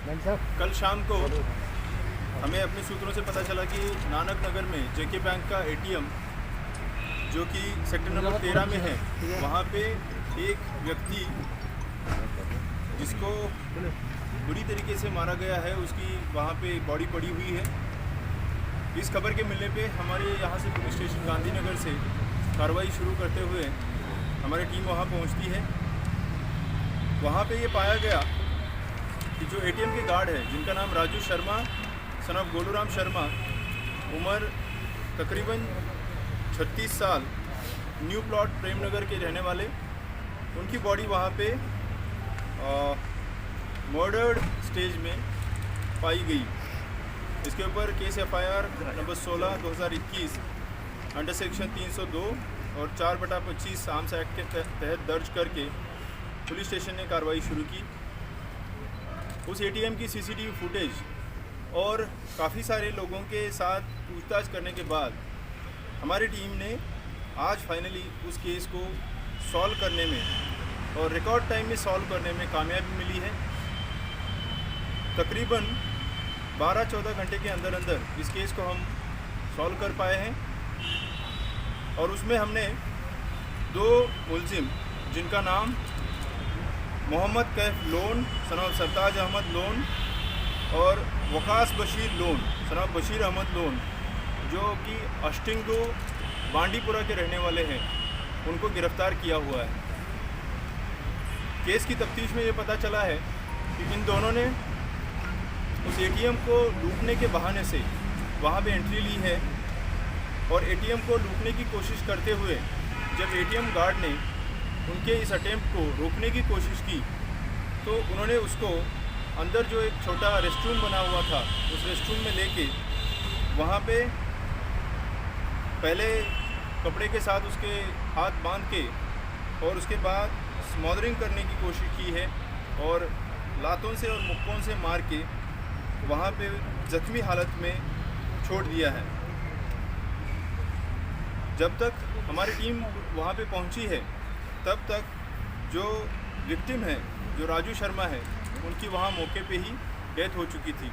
कल शाम को हमें अपने सूत्रों से पता चला कि नानक नगर में जेके बैंक का एटीएम जो कि सेक्टर नंबर 13 में है, वहाँ पे एक व्यक्ति जिसको बुरी तरीके से मारा गया है, उसकी वहाँ पे बॉडी पड़ी हुई है। इस खबर के मिलने पे हमारे यहाँ से पुलिस स्टेशन गांधीनगर से कार्रवाई शुरू करते हुए हमारी टीम वहाँ पहुँचती है। वहाँ पे ये पाया गया कि जो एटीएम के गार्ड है, जिनका नाम राजू शर्मा सन ऑफ गोलूराम शर्मा, उम्र तकरीबन 36 साल, न्यू प्लॉट प्रेमनगर के रहने वाले, उनकी बॉडी वहाँ पे मर्डर्ड स्टेज में पाई गई। इसके ऊपर case FIR number 16/2021 under section 302 और 4/25 आर्म्स एक्ट के तहत दर्ज करके पुलिस स्टेशन ने कार्रवाई शुरू की। उस एटीएम की सीसीटीवी फुटेज और काफ़ी सारे लोगों के साथ पूछताछ करने के बाद हमारी टीम ने आज फाइनली उस केस को सॉल्व करने में और रिकॉर्ड टाइम में सॉल्व करने में कामयाबी मिली है। तकरीबन 12-14 घंटे के अंदर अंदर इस केस को हम सॉल्व कर पाए हैं और उसमें हमने 2 मुलजिम, जिनका नाम मोहम्मद कैफ लोन सन ऑफ सरताज अहमद लोन और वकास बशीर लोन सन ऑफ बशीर अहमद लोन, जो कि अष्टिंगो बांडीपुरा के रहने वाले हैं, उनको गिरफ्तार किया हुआ है। केस की तफ्तीश में ये पता चला है कि इन दोनों ने उस एटीएम को लूटने के बहाने से वहाँ पे एंट्री ली है और एटीएम को लूटने की कोशिश करते हुए जब एटीएम गार्ड ने उनके इस अटेम्प्ट को रोकने की कोशिश की तो उन्होंने उसको अंदर जो एक छोटा रेस्टरूम बना हुआ था, उस रेस्टरूम में लेके वहाँ पे पहले कपड़े के साथ उसके हाथ बांध के और उसके बाद स्मॉदरिंग करने की कोशिश की है और लातों से और मुक्कों से मार के वहाँ पे ज़ख्मी हालत में छोड़ दिया है। जब तक हमारी टीम वहाँ पे पहुँची है तब तक जो विक्टिम है, जो राजू शर्मा है, उनकी वहाँ मौके पे ही डेथ हो चुकी थी।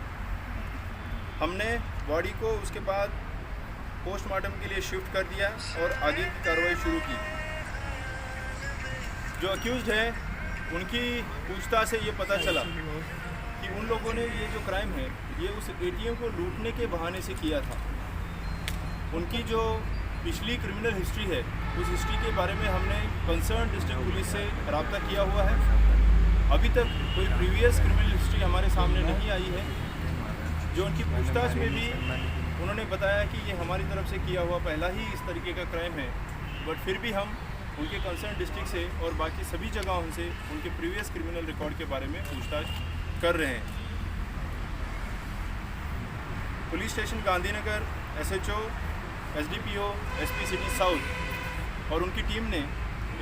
हमने बॉडी को उसके बाद पोस्टमार्टम के लिए शिफ्ट कर दिया और आगे की कार्रवाई शुरू की। जो अक्यूज़्ड है, उनकी पूछताछ से ये पता चला कि उन लोगों ने ये जो क्राइम है ये उस एटीएम को लूटने के बहाने से किया था। उनकी जो पिछली क्रिमिनल हिस्ट्री है, उस हिस्ट्री के बारे में हमने कंसर्न डिस्ट्रिक्ट पुलिस से रब्ता किया हुआ है। अभी तक कोई प्रीवियस क्रिमिनल हिस्ट्री हमारे सामने नहीं आई है। जो उनकी पूछताछ में भी उन्होंने बताया कि ये हमारी तरफ से किया हुआ पहला ही इस तरीके का क्राइम है, बट फिर भी हम उनके कंसर्न डिस्ट्रिक्ट से और बाकी सभी जगहों से उनके प्रीवियस क्रिमिनल रिकॉर्ड के बारे में पूछताछ कर रहे हैं। Police station Gandhinagar, SHO, SDPO, SP city south और उनकी टीम ने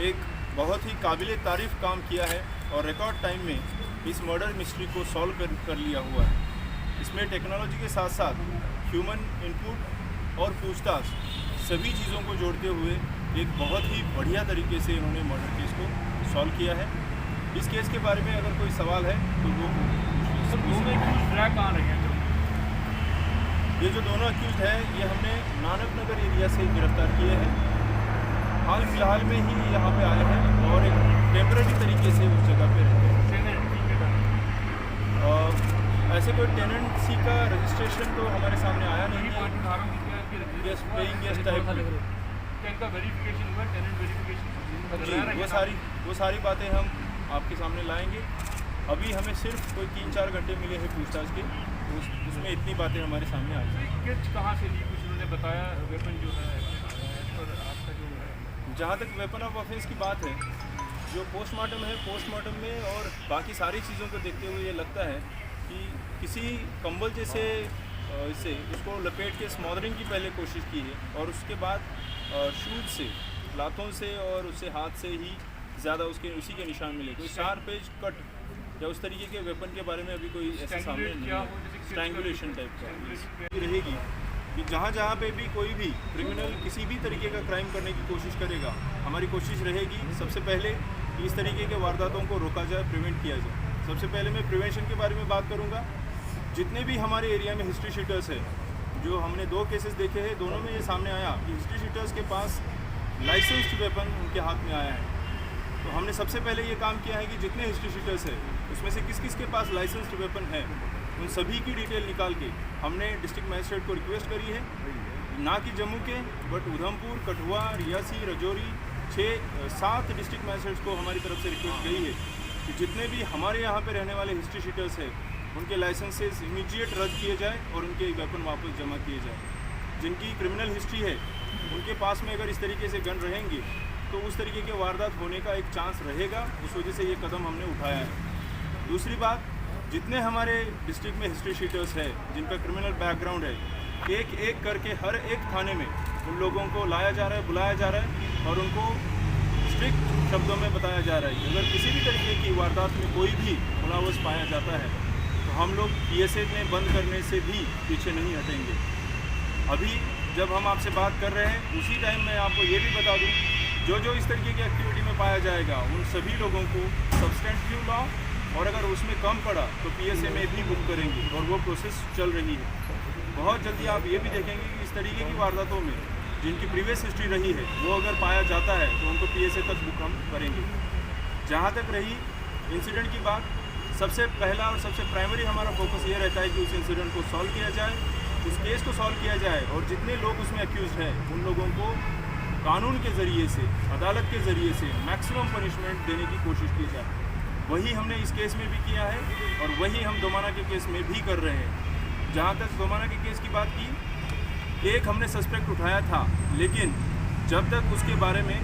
एक बहुत ही काबिल तारीफ़ काम किया है और रिकॉर्ड टाइम में इस मर्डर मिस्ट्री को सॉल्व कर लिया हुआ है। इसमें टेक्नोलॉजी के साथ साथ ह्यूमन इनपुट और पूछताछ सभी चीज़ों को जोड़ते हुए एक बहुत ही बढ़िया तरीके से इन्होंने मर्डर केस को सॉल्व किया है। इस केस के बारे में अगर कोई सवाल है तो वो कहाँ रहे हैं? ये जो दोनों अक्यूज़्ड हैं ये हमने नानक नगर एरिया से गिरफ्तार किए हैं। हाल फिलहाल में ही यहाँ पे आए हैं और एक टेम्परेरी तरीके से उस जगह पे रहते हैं। ऐसे कोई टेनेंसी का रजिस्ट्रेशन तो हमारे सामने आया नहीं है। गेस्ट पेइंग गेस्ट टाइप इनका वेरिफिकेशन हुआ, टेनेंट वेरिफिकेशन जी, वो सारी बातें हम आपके सामने लाएंगे। अभी हमें सिर्फ कोई 3-4 घंटे मिले हैं पूछताछ के, उसमें इतनी बातें हमारे सामने आ गई। किट कहाँ से ली, कुछ उन्होंने बताया? वेपन जो है और आपका जो है, जहाँ तक वेपन ऑफ ऑफेंस की बात है, जो पोस्टमार्टम है, पोस्टमार्टम में और बाकी सारी चीज़ों को देखते हुए ये लगता है कि किसी कंबल जैसे इससे उसको लपेट के स्मॉदरिंग की पहले कोशिश की है और उसके बाद शूज से, लातों से और उससे हाथ से ही ज़्यादा उसी के निशान मिले। कोई शार्प एज कट या उस तरीके के वेपन के बारे में अभी कोई ऐसा सामने नहीं है। स्ट्रैंगुलेशन टाइप का रहेगी कि जहाँ जहाँ पे भी कोई भी क्रिमिनल किसी भी तरीके का क्राइम करने की कोशिश करेगा, हमारी कोशिश रहेगी सबसे पहले कि इस तरीके के वारदातों को रोका जाए, प्रिवेंट किया जाए। सबसे पहले मैं प्रिवेंशन के बारे में बात करूँगा। जितने भी हमारे एरिया में हिस्ट्री शीटर्स है, जो हमने 2 केसेस देखे हैं, दोनों में ये सामने आया कि हिस्ट्री शीटर्स के पास लाइसेंस्ड वेपन उनके हाथ में आया है। तो हमने सबसे पहले ये काम किया है कि जितने हिस्ट्री शीटर्स है उसमें से किस किस के पास लाइसेंस्ड वेपन है, उन सभी की डिटेल निकाल के हमने डिस्ट्रिक्ट मजिस्ट्रेट को रिक्वेस्ट करी है, ना कि जम्मू के but Udhampur, Kathua, Reasi, Rajouri 7 district magistrates को हमारी तरफ से रिक्वेस्ट गई है कि जितने भी हमारे यहाँ पे रहने वाले हिस्ट्री शीटर्स है उनके लाइसेंसेस इमीडिएट रद्द किए जाए और उनके वेपन वापस जमा किए जाए। जिनकी क्रिमिनल हिस्ट्री है उनके पास में अगर इस तरीके से गन रहेंगे तो उस तरीके के वारदात होने का एक चांस रहेगा, उस वजह से ये कदम हमने उठाया है। दूसरी बात, जितने हमारे डिस्ट्रिक्ट में हिस्ट्री शीटर्स है जिनका क्रिमिनल बैकग्राउंड है, एक एक करके हर एक थाने में उन लोगों को लाया जा रहा है, बुलाया जा रहा है और उनको स्ट्रिक्ट शब्दों में बताया जा रहा है कि अगर किसी भी तरीके की वारदात में कोई भी मुलव्वस पाया जाता है तो हम लोग PSA में बंद करने से भी पीछे नहीं हटेंगे। अभी जब हम आपसे बात कर रहे हैं उसी टाइम मैं आपको ये भी बता दूं, जो इस तरीके की एक्टिविटी में पाया जाएगा उन सभी लोगों को सब्सटेंटिव लॉ और अगर उसमें कम पड़ा तो PSA में भी बुक करेंगे और वो प्रोसेस चल रही है। बहुत जल्दी आप ये भी देखेंगे कि इस तरीके की वारदातों में जिनकी प्रीवियस हिस्ट्री रही है वो अगर पाया जाता है तो उनको PSA तक बुक हम करेंगे। जहाँ तक रही इंसिडेंट की बात, सबसे पहला और सबसे प्राइमरी हमारा फोकस ये रहता है कि उस इंसिडेंट को सॉल्व किया जाए, उस केस को सॉल्व किया जाए और जितने लोग उसमें अक्यूज़ हैं उन लोगों को कानून के ज़रिए से, अदालत के ज़रिए से मैक्सिमम पनिशमेंट देने की कोशिश की जाए। वही हमने इस केस में भी किया है और वही हम दोमाना के केस में भी कर रहे हैं। जहाँ तक दोमाना के केस की बात की, एक हमने सस्पेक्ट उठाया था, लेकिन जब तक उसके बारे में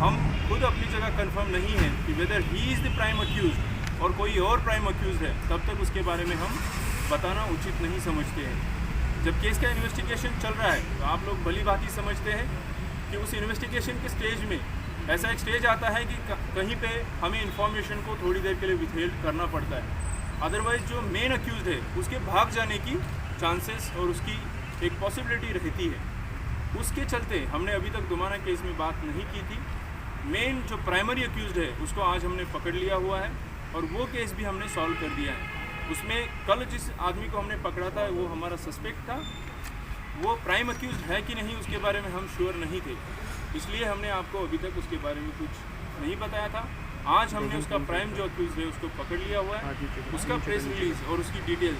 हम खुद अपनी जगह कंफर्म नहीं है कि weather he is the prime accuse और कोई और प्राइम अक्यूज़ है, तब तक उसके बारे में हम बताना उचित नहीं समझते हैं। जब केस का इन्वेस्टिगेशन चल रहा है तो आप लोग भली भांति समझते हैं कि उस इन्वेस्टिगेशन के स्टेज में ऐसा एक स्टेज आता है कि कहीं पे हमें इन्फॉर्मेशन को थोड़ी देर के लिए विथहेल्ड करना पड़ता है, अदरवाइज़ जो मेन अक्यूज़ है उसके भाग जाने की चांसेस और उसकी एक पॉसिबिलिटी रहती है। उसके चलते हमने अभी तक दोमाना केस में बात नहीं की थी। मेन जो प्राइमरी अक्यूज़ड है उसको आज हमने पकड़ लिया हुआ है और वो केस भी हमने सॉल्व कर दिया है। उसमें कल जिस आदमी को हमने पकड़ा था वो हमारा सस्पेक्ट था, वो प्राइम अक्यूज़ है कि नहीं उसके बारे में हम श्योर नहीं थे, इसलिए हमने आपको अभी तक उसके बारे में कुछ नहीं बताया था। आज हमने उसका प्राइम जो अक्यूज़ है उसको पकड़ लिया हुआ है, उसका प्रेस रिलीज़ और उसकी डिटेल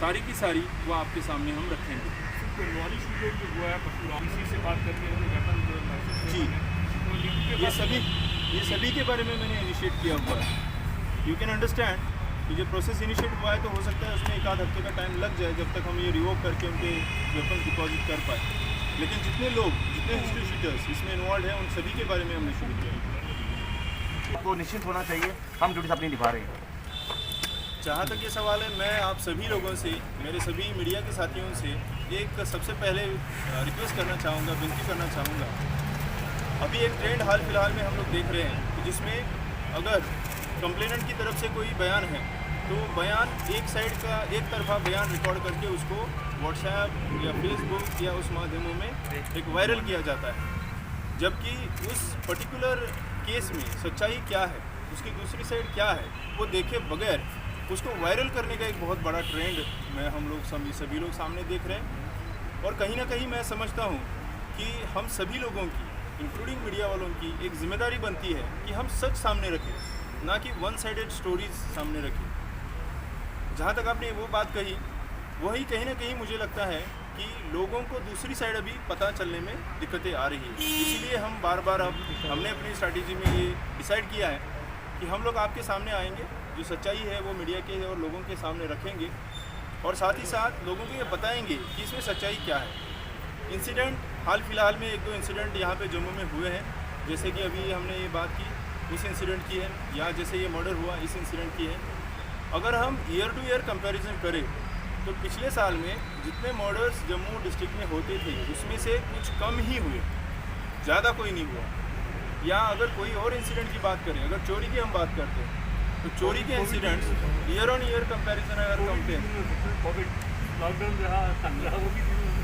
सारी की सारी वो आपके सामने हम रखेंगे। नॉलेज स्टूडेंट जो हुआ है परशुराम से बात करके वेपन जी, ये सभी के बारे में मैंने इनिशिएट किया हुआ है। यू कैन अंडरस्टैंड कि जब प्रोसेस इनिशिएट हुआ है तो हो सकता है उसमें 1 आध हफ्ते का टाइम लग जाए जब तक हम ये रिवोक करके उनके वेपन डिपॉजिट कर पाए, लेकिन जितने हिस्ट्री शीटर्स इसमें इन्वॉल्व हैं उन सभी के बारे में हमने शुरू किया। आपको निश्चिंत होना चाहिए, हम ड्यूटी अपनी निभा रहे हैं। जहाँ तक ये सवाल है, मैं आप सभी लोगों से, मेरे सभी मीडिया के साथियों से एक सबसे पहले रिक्वेस्ट करना चाहूँगा, विनती करना चाहूँगा। अभी एक ट्रेंड हाल फिलहाल में हम लोग देख रहे हैं कि जिसमें अगर कंप्लेनेंट की तरफ से कोई बयान है तो बयान एक साइड का एक तरफा बयान रिकॉर्ड करके उसको व्हाट्सएप या फेसबुक या उस माध्यमों में एक वायरल किया जाता है, जबकि उस पर्टिकुलर केस में सच्चाई क्या है, उसकी दूसरी साइड क्या है, वो देखे बगैर उसको वायरल करने का एक बहुत बड़ा ट्रेंड हम लोग सभी लोग सामने देख रहे हैं। और कहीं ना कहीं मैं समझता हूँ कि हम सभी लोगों की, इंक्लूडिंग मीडिया वालों की, एक जिम्मेदारी बनती है कि हम सच सामने रखें, ना कि वन साइडेड स्टोरीज सामने रखें। जहाँ तक आपने वो बात कही, वही कहीं ना कहीं मुझे लगता है कि लोगों को दूसरी साइड अभी पता चलने में दिक्कतें आ रही है। इसीलिए हम बार बार अब हमने अपनी स्ट्रैटेजी में ये डिसाइड किया है कि हम लोग आपके सामने आएंगे, जो सच्चाई है वो मीडिया के और लोगों के सामने रखेंगे और साथ ही साथ लोगों को ये बताएंगे कि इसमें सच्चाई क्या है। इंसिडेंट हाल फिलहाल में 1-2 इंसिडेंट यहाँ पे जम्मू में हुए हैं, जैसे कि अभी हमने ये बात की उस इंसिडेंट की है, या जैसे ये मर्डर हुआ इस इंसिडेंट की है। अगर हम ईयर टू ईयर कंपैरिजन करें तो पिछले साल में जितने मर्डर्स जम्मू डिस्ट्रिक्ट में होते थे उसमें से कुछ कम ही हुए, ज़्यादा कोई नहीं हुआ। या अगर कोई और इंसिडेंट की बात करें, अगर चोरी की हम बात करते हैं तो चोरी के incidents year on year comparison अगर करते हैं, कोविड लॉकडाउन रहा वो भी